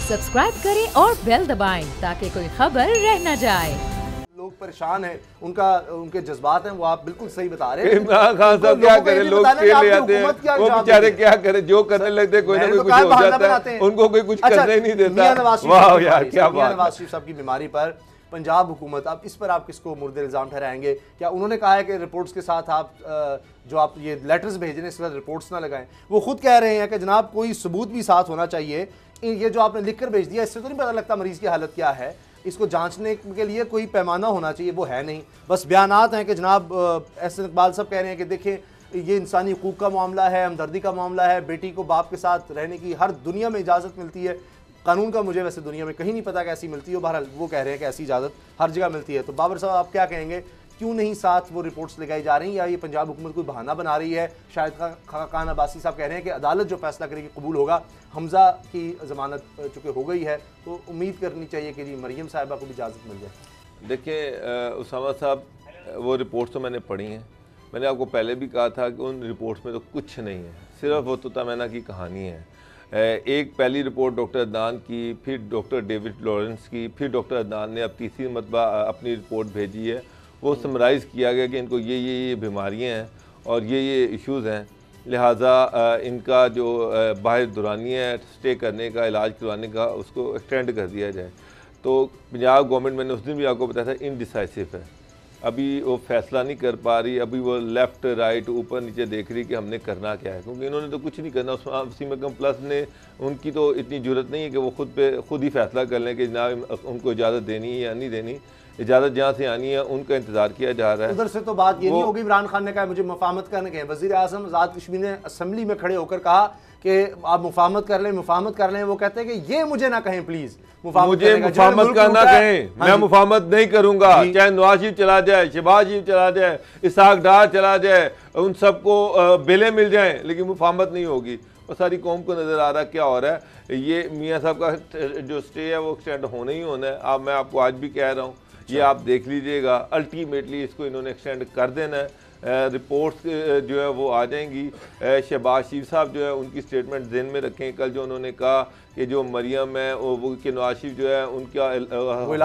Subscribe करें और bell दबाएं ताकि कोई खबर रह न जाए। लोग परेशान हैं, उनके जज्बात हैं, वो आप बिल्कुल सही बता रहे हैं। इमरान खान साहब क्या करें, लोग खेल ले आते हैं, वो बेचारे क्या करें, जो करने लगते कोई ना कोई कुछ हो जाता है, उनको कोई कुछ करने ही नहीं देता। वाह यार क्या बात। नवाज शरीफ साहब की बीमारी पर पंजाब हुकूमत, अब इस पर आप किसको मुर्दे इल्ज़ाम ठहराएंगे? क्या उन्होंने कहा है कि रिपोर्ट्स के साथ आप जो आप ये लेटर्स भेज रहे हैं इसके साथ रिपोर्ट्स ना लगाएं? वो खुद कह रहे हैं कि जनाब कोई सबूत भी साथ होना चाहिए, ये जो आपने लिख कर भेज दिया इससे तो नहीं पता लगता मरीज़ की हालत क्या है, इसको जांचने के लिए कोई पैमाना होना चाहिए, वो है नहीं। बस बयानात हैं कि जनाब एहसन इकबाल साहब कह रहे हैं कि देखें ये इंसानी हकूक़ का मामला है, हमदर्दी का मामला है, बेटी को बाप के साथ रहने की हर दुनिया में इजाज़त मिलती है, कानून का मुझे वैसे दुनिया में कहीं नहीं पता कि ऐसी मिलती है, बहरहाल वो कह रहे हैं कि ऐसी इजाज़त हर जगह मिलती है। तो बाबर साहब आप क्या कहेंगे, क्यों नहीं साथ वो रिपोर्ट्स लगाई जा रही हैं, या ये पंजाब हुकूमत कोई बहाना बना रही है? शायद खान अब्बासी साहब कह रहे हैं कि अदालत जो फैसला करेगी कबूल होगा, हमजा की ज़मानत चूँकि हो गई है तो उम्मीद करनी चाहिए कि जी मरियम साहिबा को भी इजाज़त मिल जाए। देखिए उसामा साहब, वो रिपोर्ट्स तो मैंने पढ़ी हैं, मैंने आपको पहले भी कहा था कि उन रिपोर्ट्स में तो कुछ नहीं है, सिर्फ वो तोता मैना की कहानी है। एक पहली रिपोर्ट डॉक्टर अदनान की, फिर डॉक्टर डेविड लॉरेंस की, फिर डॉक्टर अदनान ने अब तीसरी मरतबा अपनी रिपोर्ट भेजी है। वो समराइज़ किया गया कि इनको ये बीमारियां हैं और ये इश्यूज़ हैं, लिहाजा इनका जो बाहर दुरानिया है स्टे करने का, इलाज करवाने का, उसको एक्सटेंड कर दिया जाए। तो पंजाब गवर्नमेंट, मैंने उस दिन भी आपको बताया था, इनडिसाइसिव है, अभी वो फैसला नहीं कर पा रही, अभी वो लेफ़्ट राइट ऊपर नीचे देख रही कि हमने करना क्या है, क्योंकि इन्होंने तो कुछ नहीं करना। वसीम अकरम प्लस ने, उनकी तो इतनी ज़रूरत नहीं है कि वो खुद ही फैसला कर लें कि जनाब उनको इजाज़त देनी है या नहीं देनी। इजाज़त जहाँ से आनी है उनका इंतज़ार किया जा रहा है। उधर से तो बात ये नहीं होगी, इमरान खान ने कहा मुझे मुफाहमत करने के, वज़ीर आज़म आज़ाद कश्मीर ने असम्बली में खड़े होकर कहा कि आप मुफाहमत कर लें, वो कहते हैं कि ये मुझे ना कहें प्लीज़, मुझे मुफाहमत का ना कहें, मैं मुफाहमत नहीं करूंगा, चाहे नवाज शरीफ चला जाए, शहबाज शरीफ चला जाए, इसहाक डार चला जाए, उन सबको बेलें मिल जाएं, लेकिन मुफाहमत नहीं होगी। और सारी कौम को नज़र आ रहा क्या हो रहा है। ये मियाँ साहब का जो स्टे है वो एक्सटेंड होना ही होना है। अब मैं आपको आज भी कह रहा हूँ, ये आप देख लीजिएगा, अल्टीमेटली इसको इन्होंने एक्सटेंड कर देना है। रिपोर्ट्स जो है वो आ जाएंगी। शहबाज शरीफ साहब जो है उनकी स्टेटमेंट ज़हन में रखें, कल जो उन्होंने कहा कि जो मरियम है वो कि नवाज शरीफ जो है उनका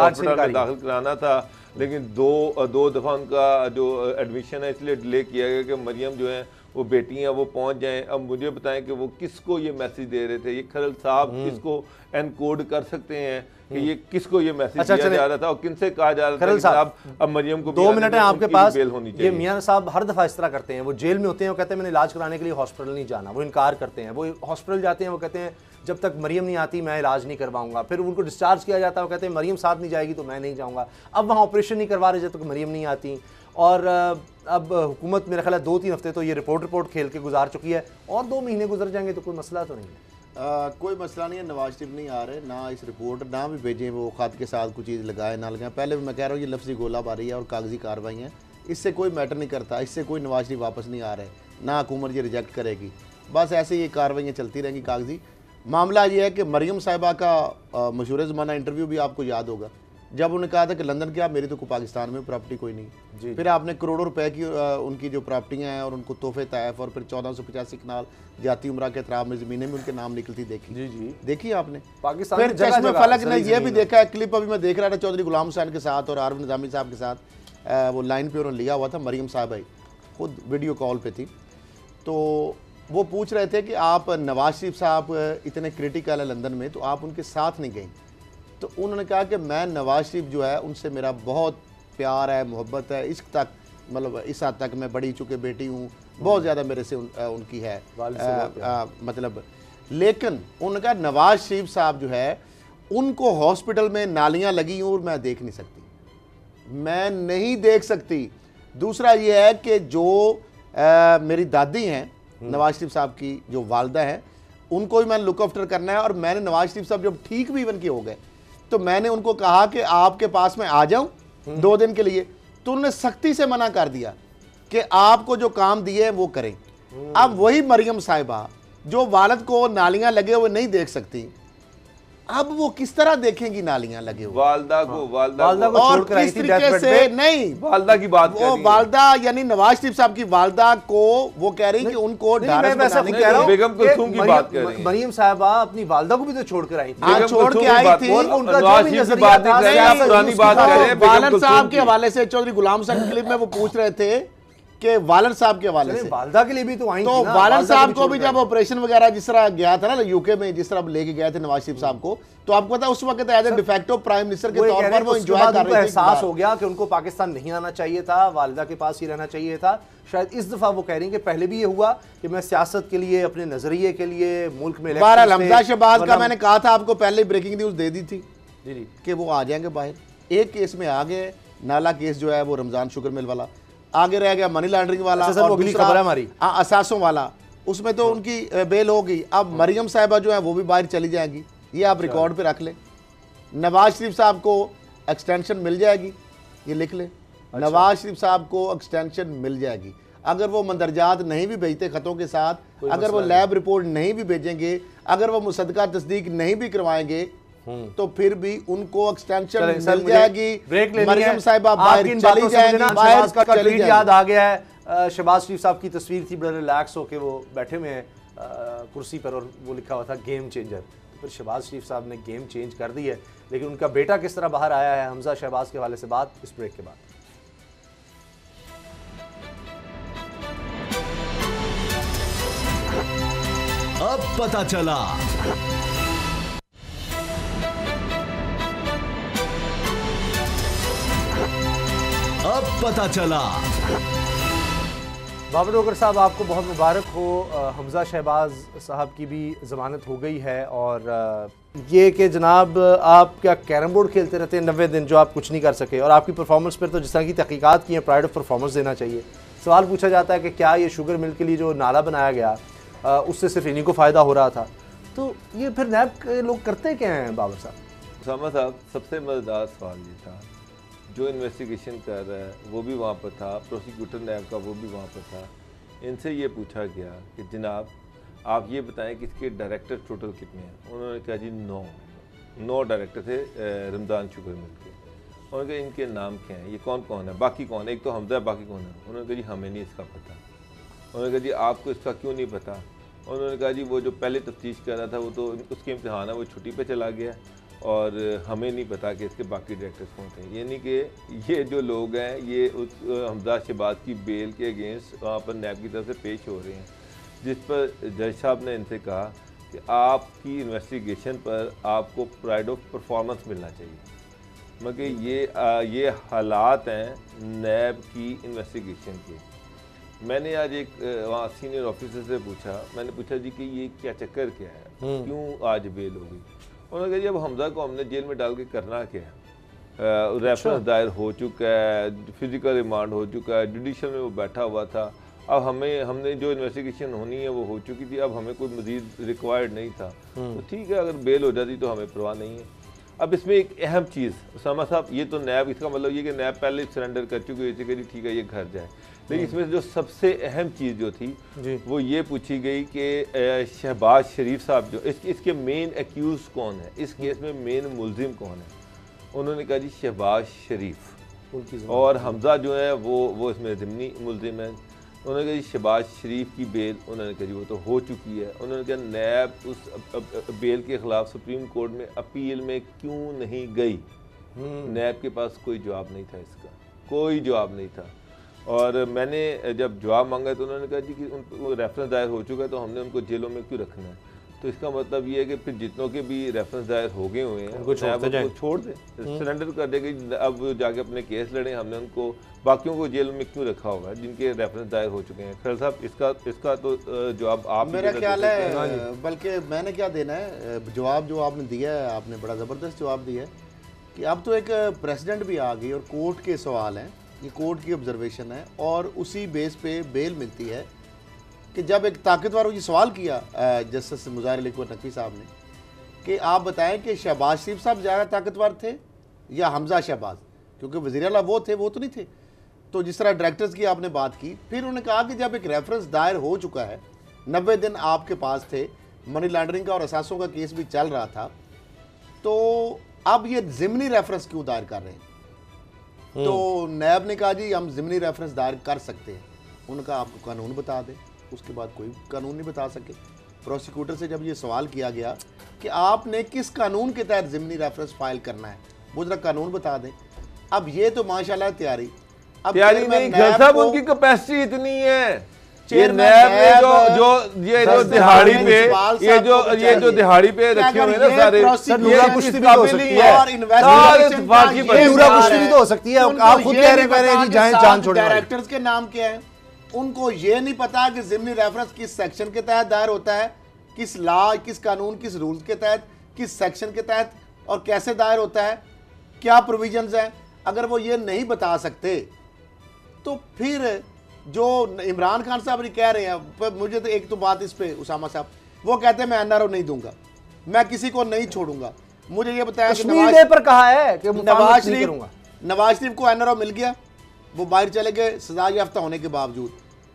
हॉस्पिटल में दाखिल कराना था, लेकिन दो दफ़ा उनका जो एडमिशन है इसलिए डिले किया गया कि मरियम जो है वो बेटियां वो पहुंच जाएं। अब मुझे बताएं कि वो किसको ये मैसेज दे रहे थे, ये खरल साहब किसको एनकोड कर सकते हैं कि ये किसको ये मैसेज दिया जा रहा था और किनसे कहा जा रहा था कि साहब अब मरियम को 2 मिनट है आपके पास। बेल होनी चाहिए। ये मियां साहब हर दफ़ा इस तरह करते हैं, वो जेल में होते हैं, वो कहते हैं मैंने इलाज कराने के लिए हॉस्पिटल नहीं जाना, वो इनकार करते हैं। वो हॉस्पिटल जाते हैं, वो कहते हैं जब तक मरियम नहीं आती मैं इलाज नहीं करवाऊंगा। फिर उनको डिस्चार्ज किया जाता है, वो कहते हैं मरियम साथ नहीं जाएगी तो मैं नहीं जाऊँगा। अब वहाँ ऑपरेशन नहीं करवा रहे जब तक मरियम नहीं आती। और अब हुकूमत मेरा ख्याल है 2-3 हफ्ते तो ये रिपोर्ट खेल के गुजार चुकी है, और 2 महीने गुजर जाएंगे तो कोई मसला तो नहीं है। कोई मसला नहीं है। नवाज शरीफ नहीं आ रहे, ना इस रिपोर्ट ना भी भेजें, वो ख़त के साथ कुछ चीज़ लगाए ना लगाएं। पहले भी मैं कह रहा हूँ ये लफ्ज़ी गोलाबारी है और कागजी कार्रवाई है, इससे कोई मैटर नहीं करता, इससे कोई नवाज शरीफ वापस नहीं आ रहे, ना हुकूमत ये रिजेक्ट करेगी। बस ऐसे ये कार्रवाइयाँ चलती रहेंगी कागजी। मामला ये है कि मरियम साहिबा का मशहूर ज़माना इंटरव्यू भी आपको याद होगा, जब उन्होंने कहा था कि लंदन क्या, मेरी तो पाकिस्तान में प्रॉपर्टी कोई नहीं। फिर आपने करोड़ों रुपए की उनकी जो प्रॉपर्टियां हैं और उनको तोहफे तहफ, और फिर 1485 कनाल जाती उम्रा के एतराब में ज़मीनें भी उनके नाम निकलती देखी। देखी आपने पाकिस्तान। फिर चश्मे फलक ने यह भी देखा है, क्लिप अभी मैं देख रहा था चौधरी गुलाम हुसैन के साथ और आरव निज़ामी साहब के साथ, वो लाइन पर उन्होंने लिया हुआ था, मरियम साहब खुद वीडियो कॉल पर थी, तो वो पूछ रहे थे कि आप नवाज शरीफ साहब इतने क्रिटिकल है लंदन में, तो आप उनके साथ नहीं गई। तो उन्होंने कहा कि मैं नवाज शरीफ जो है उनसे मेरा बहुत प्यार है, मोहब्बत है, इश्क तक, मतलब इस हद तक मैं बड़ी चुके बेटी हूँ, बहुत ज़्यादा मेरे से उनकी है मतलब। लेकिन उन्होंने कहा नवाज शरीफ साहब जो है उनको हॉस्पिटल में नालियाँ लगी और मैं देख नहीं सकती, मैं नहीं देख सकती। दूसरा ये है कि जो मेरी दादी हैं नवाज शरीफ साहब की, जो वालदा हैं, उनको भी मैंने लुक आफ्टर करना है। और मैंने नवाज शरीफ साहब जब ठीक भी इवन के हो गए तो मैंने उनको कहा कि आपके पास मैं आ जाऊं 2 दिन के लिए, तो उन्होंने सख्ती से मना कर दिया कि आपको जो काम दिए वो करें। अब वही मरियम साहिबा जो वालद को नालियां लगे हुए नहीं देख सकती, अब वो किस तरह देखेंगी नालियां लगे हुए, वालदा को और छोड़कर आई किस थी तरीके डेथ बेड से पे। नहीं, वालदा की बात कर वो रही है। वालदा यानी नवाज शरीफ साहब की वालदा को वो कह रही कि उनको नहीं, ढारस मैं वैसा बनाने कह के रहा लिए हूं बेगम कि कुलसूम की बात कर रही हैं। मरियम साहबा अपनी वालदा को भी तो छोड़कर आई थी। हाँ, बेगम छोड़ कुलसूम के की आई बात- थी। वो उनका जो नवाज भी शरीफ से नजरिया बात नहीं था, कर रहे, नहीं, आप पुरानी बात कर रहे हैं। बेगम वालन कुलसूम साहब के की। हवाले से चौधरी गुलाम हुसैन क्लिप में वो पूछ रहे थे कि वालन साहब के हवाले से, वालदा के लिए भी तो आई तो थी ना, वालन वालदा साहब को भी छोड़कर जब ऑपरेशन वगैरह जिस तरह गया था ना यूके में, जिस तरह लेके गए थे नवाज शरीफ साहब को, तो आपको पता है उस वक्त as a de facto prime minister के वो ये तौर कह पर रहे वो थे, उसके एंजॉय बाद कर उनको रहे थे। एहसास हो गया कि उनको पाकिस्तान नहीं आना चाहिए था, वालिदा के पास ही रहना चाहिए था। शायद इस दफा वो कह रही हैं कि पहले भी ये हुआ कि मैं सियासत के लिए, अपने नजरिए के लिए, मुल्क में बहरहाल इलेक्शंस थे, हमजा शहबाज का वरना- मैंने कहा था आपको पहले ब्रेकिंग न्यूज दे दी थी जी जी कि वो आ जाएंगे बाहर। एक केस में आ गए, नाला केस जो है वो रमजान शुगर मिल वाला, आगे रह गया मनी लॉन्ड्रिंग वाला, अच्छा सर, वो अगली दूसरा- खबर है हमारी। हाँ, असासों वाला, उसमें तो उनकी बेल हो गई। अब मरियम साहिबा जो है वो भी बाहर चली जाएंगी, ये आप रिकॉर्ड पे रख लें। नवाज शरीफ साहब को एक्सटेंशन मिल जाएगी, ये लिख लें। नवाज शरीफ साहब को एक्सटेंशन मिल जाएगी अगर वो मंदरजात नहीं भी भेजते खतों के साथ, अगर वो लैब रिपोर्ट नहीं भी भेजेंगे, अगर वो मुसद्दका तस्दीक नहीं भी करवाएंगे, तो फिर भी उनको एक्सटेंशन चलें, सर, मिल मुझे जाएगी। ब्रेक लेनी मरियम है। साहिबा बाहर आपकी इन चली बातों से मुझे ना जाएंगी, बाहर शहबाज का चली ट्वीट जाएंगी। याद आ गया है। शहबाज शरीफ साहब की तस्वीर थी, बड़े रिलैक्स होके वो बैठे हुए हैं कुर्सी पर, और वो लिखा हुआ था गेम चेंजर। फिर शहबाज शरीफ साहब ने गेम चेंज कर दी है, लेकिन उनका बेटा किस तरह बाहर आया है, हमजा शहबाज के हवाले से बात इस ब्रेक के बाद। अब पता चला। अब पता चला। बाबर रोकर साहब, आपको बहुत मुबारक हो। हमजा शहबाज साहब की भी ज़मानत हो गई है, और ये कि जनाब आप क्या कैरम बोर्ड खेलते रहते हैं 90 दिन, जो आप कुछ नहीं कर सके, और आपकी परफॉर्मेंस पर तो जिस तरह की तहकीकात की हैं, प्राइड ऑफ परफॉर्मेंस देना चाहिए। सवाल पूछा जाता है कि क्या ये शुगर मिल के लिए जो नाला बनाया गया उससे सिर्फ इन्हीं को फ़ायदा हो रहा था, तो ये फिर नैब के लोग करते क्या हैं बाबर साहब? उसामा साहब, सबसे मज़ेदार सवाल ये था, जो इन्वेस्टिगेशन कर रहा है वो भी वहाँ पर था, प्रोसिक्यूटर नैब का वो भी वहाँ पर था। इनसे ये पूछा गया कि जनाब आप ये बताएं कि इसके डायरेक्टर टोटल कितने हैं। उन्होंने कहा जी 9 डायरेक्टर थे रमज़ान शुगर मिल के। उन्होंने कहा इनके नाम क्या हैं, ये कौन कौन है, बाकी कौन है, एक तो हमजा है, बाकी कौन है। उन्होंने कहा जी हमें नहीं इसका पता। उन्होंने कहा जी आपको इसका क्यों नहीं पता। उन्होंने कहा जी वो जो पहले तफ्तीश कर रहा था वो तो उसके इम्तिहान है, वो छुट्टी पे चला गया, और हमें नहीं पता कि इसके बाकी डायरेक्टर्स कौन थे। यानी कि ये जो लोग हैं ये उस हमजा शहबाज की बेल के अगेंस्ट वहाँ पर नैब की तरफ से पेश हो रहे हैं, जिस पर जज साहब ने इनसे कहा कि आपकी इन्वेस्टिगेशन पर आपको प्राइड ऑफ परफॉर्मेंस मिलना चाहिए। मगर ये हालात हैं नैब की इन्वेस्टिगेशन के। मैंने आज एक वहाँ सीनियर ऑफिसर से पूछा, मैंने पूछा जी कि ये क्या चक्कर क्या है, क्यों आज बेल हो गई। उन्होंने कहा जी अब हमजा को हमने जेल में डाल के करना क्या है, रेफरेंस दायर हो चुका है, फिजिकल रिमांड हो चुका है, जुडिशल में वो बैठा हुआ था, अब हमने जो इन्वेस्टिगेशन होनी है वो हो चुकी थी, अब हमें कोई मजीद रिक्वायर्ड नहीं था, तो ठीक है अगर बेल हो जाती तो हमें परवाह नहीं है। अब इसमें एक अहम चीज़ उसामा साहब, ये तो नैब, इसका मतलब ये कि नैब पहले सरेंडर कर चुकी है, कि ठीक है ये घर जाए, लेकिन इसमें जो सबसे अहम चीज़ जो थी वो ये पूछी गई कि शहबाज शरीफ साहब जो इसके मेन एक्यूज़ कौन है, इस केस में मेन मुलजिम कौन है। उन्होंने कहा जी शहबाज शरीफ, और हमजा जो है वो इसमें ज़िमनी मुलजिम है। उन्होंने कहा जी शहबाज शरीफ की बेल, उन्होंने कहा जी वो तो हो चुकी है। उन्होंने कहा नैब उस बेल के ख़िलाफ़ सुप्रीम कोर्ट में अपील में क्यों नहीं गई। नैब के पास कोई जवाब नहीं था, इसका कोई जवाब नहीं था। और मैंने जब जवाब मांगा तो उन्होंने कहा जी कि उनको रेफरेंस दायर हो चुका है, तो हमने उनको जेलों में क्यों रखना है। तो इसका मतलब ये है कि फिर जितनों के भी रेफरेंस दायर हो गए हुए हैं उनको छोड़ दें, सरेंडर कर देंगे, अब जाके अपने केस लड़ें। हमने उनको बाकियों को जेल में क्यों रखा हुआ है जिनके रेफरेंस दायर हो चुके हैं। खैर साहब, इसका तो जवाब आप, मेरा ख्याल है, बल्कि मैंने क्या देना है, जवाब जो आपने दिया है, आपने बड़ा ज़बरदस्त जवाब दिया है कि अब तो एक प्रेसिडेंट भी आ गई और कोर्ट के सवाल हैं, ये कोर्ट की ऑब्जर्वेशन है, और उसी बेस पे बेल मिलती है कि जब एक ताकतवर ये सवाल किया जस्टिस मुज़ाहिर अली नकवी साहब ने कि आप बताएं कि शहबाज शरीफ साहब ज़्यादा ताकतवर थे या हमजा शहबाज, क्योंकि वज़ीर आला वो थे, वो तो नहीं थे। तो जिस तरह डायरेक्टर्स की आपने बात की, फिर उन्होंने कहा कि जब एक रेफरेंस दायर हो चुका है, 90 दिन आपके पास थे, मनी लॉन्ड्रिंग का और असासों का केस भी चल रहा था, तो अब ये ज़िमनी रेफरेंस क्यों दायर कर रहे हैं? तो नैब ने कहा जी हम ज़िमनी रेफरेंस दायर कर सकते हैं। उनका आपको कानून बता दे, उसके बाद कोई कानून नहीं बता सके। प्रोसिक्यूटर से जब ये सवाल किया गया कि आपने किस कानून के तहत ज़िमनी रेफरेंस फाइल करना है, वो जरा कानून बता दें। अब ये तो माशाल्लाह तैयारी नहीं, खैर साहब उनकी कैपेसिटी इतनी है। ये नैब ने जो दिहाड़ी पे ये जो दिहाड़ी पे रखे हुए ना सारे, कुश्ती भी हो सकती है, कुश्ती भी तो हो सकती है। आप खुद कह रहे हैं जाएं जान छोड़े। डायरेक्टर्स के नाम क्या है? उनको ये नहीं पता कि ज़िमनी रेफरेंस किस सेक्शन के तहत दायर होता है, किस लॉ, किस कानून, किस रूल्स के तहत, किस सेक्शन के तहत और कैसे दायर होता है, क्या प्रोविजंस हैं। अगर वो ये नहीं बता सकते तो फिर जो इमरान खान साहब कह रहे हैं, मुझे तो एक तो बात इस पे उसामा साहब, वो कहते हैं मैं एनआरओ नहीं दूंगा, मैं किसी को नहीं छोड़ूंगा। मुझे ये बताया कि नवाज शरीफ को एनआरओ मिल गया, वो बाहर चले गए सजा याफ्ता होने के बावजूद।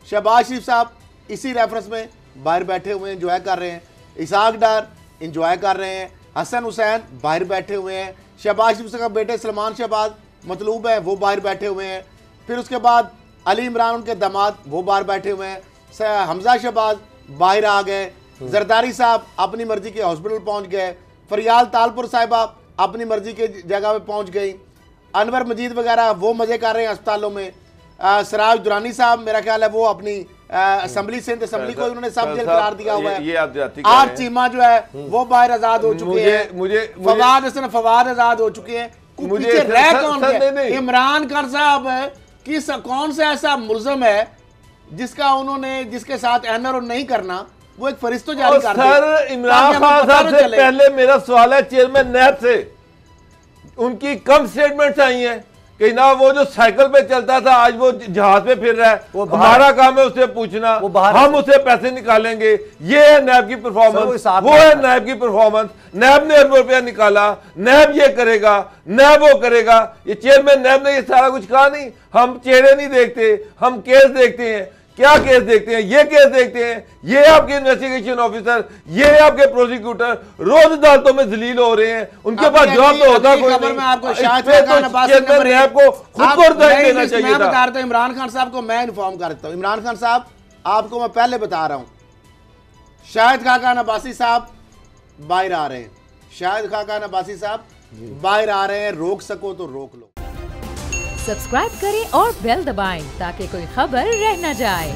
शहबाज शरीफ साहब इसी रेफरेंस में बाहर बैठे हुए हैं, इंजॉय कर रहे हैं। इसाक डार इंजॉय कर रहे हैं। हसन हुसैन बाहर बैठे हुए हैं। शहबाज शरीफ का बेटे सलमान शहबाज मतलूब है, वो बाहर बैठे हुए हैं। फिर उसके बाद अली इमरान उनके दामाद वो बाहर बैठे हुए हैं। हमजा शहबाज बाहर आ गए। जरदारी साहब अपनी मर्जी के हॉस्पिटल पहुंच गए। फरियाल तालपुर साहिबा अपनी मर्जी के जगह पे पहुंच गई। अनवर मजीद वगैरह वो मजे कर रहे हैं अस्पतालों में। सराज दुरानी साहब मेरा ख्याल है वो अपनी असेंबली से असेंबली को उन्होंने सब जेल करार दिया हुआ है। आर चीमा जो है वो बाहर आजाद हो चुके हैं। फवाद आजाद हो चुके हैं। मुझे रह कौन है? इमरान खान साहब किस कौन सा ऐसा मुल्ज़म है जिसके साथ एनआरओ नहीं करना, वो एक फरिश्ता जारी कर दे। सर इमरान खान साहब से पहले मेरा सवाल है चेयरमैन नैब से, उनकी कम स्टेटमेंट्स आई हैं कि ना वो जो साइकिल पे चलता था आज वो जहाज पे फिर रहा है, हमारा काम है उससे पूछना, हम उसे पैसे निकालेंगे। ये है नैब की परफॉर्मेंस, वो है नैब की परफॉर्मेंस। नैब ने अरबों रुपया निकाला, नैब ये करेगा, नैब वो करेगा। ये चेयरमैन नैब ने ये सारा कुछ कहा नहीं। हम चेहरे नहीं देखते, हम केस देखते हैं। क्या केस देखते हैं? ये केस देखते हैं। ये आपके इन्वेस्टिगेशन ऑफिसर, ये आपके प्रोसिक्यूटर रोज अदालतों में जलील हो रहे हैं। उनके पास जवाब तो होता कोई नहीं। आपको खुद को रिजाइन देना चाहिए था। बता रहा हूं इमरान खान साहब को, मैं इन्फॉर्म कर देता हूं। इमरान खान साहब आपको मैं पहले बता रहा हूं, शाहिद खाकान अब्बासी साहब बाहर आ रहे हैं। शाहिद खाकान अब्बासी साहब बाहर आ रहे हैं। रोक सको तो रोक लो। सब्सक्राइब करें और बेल दबाएं ताकि कोई खबर रह न जाए।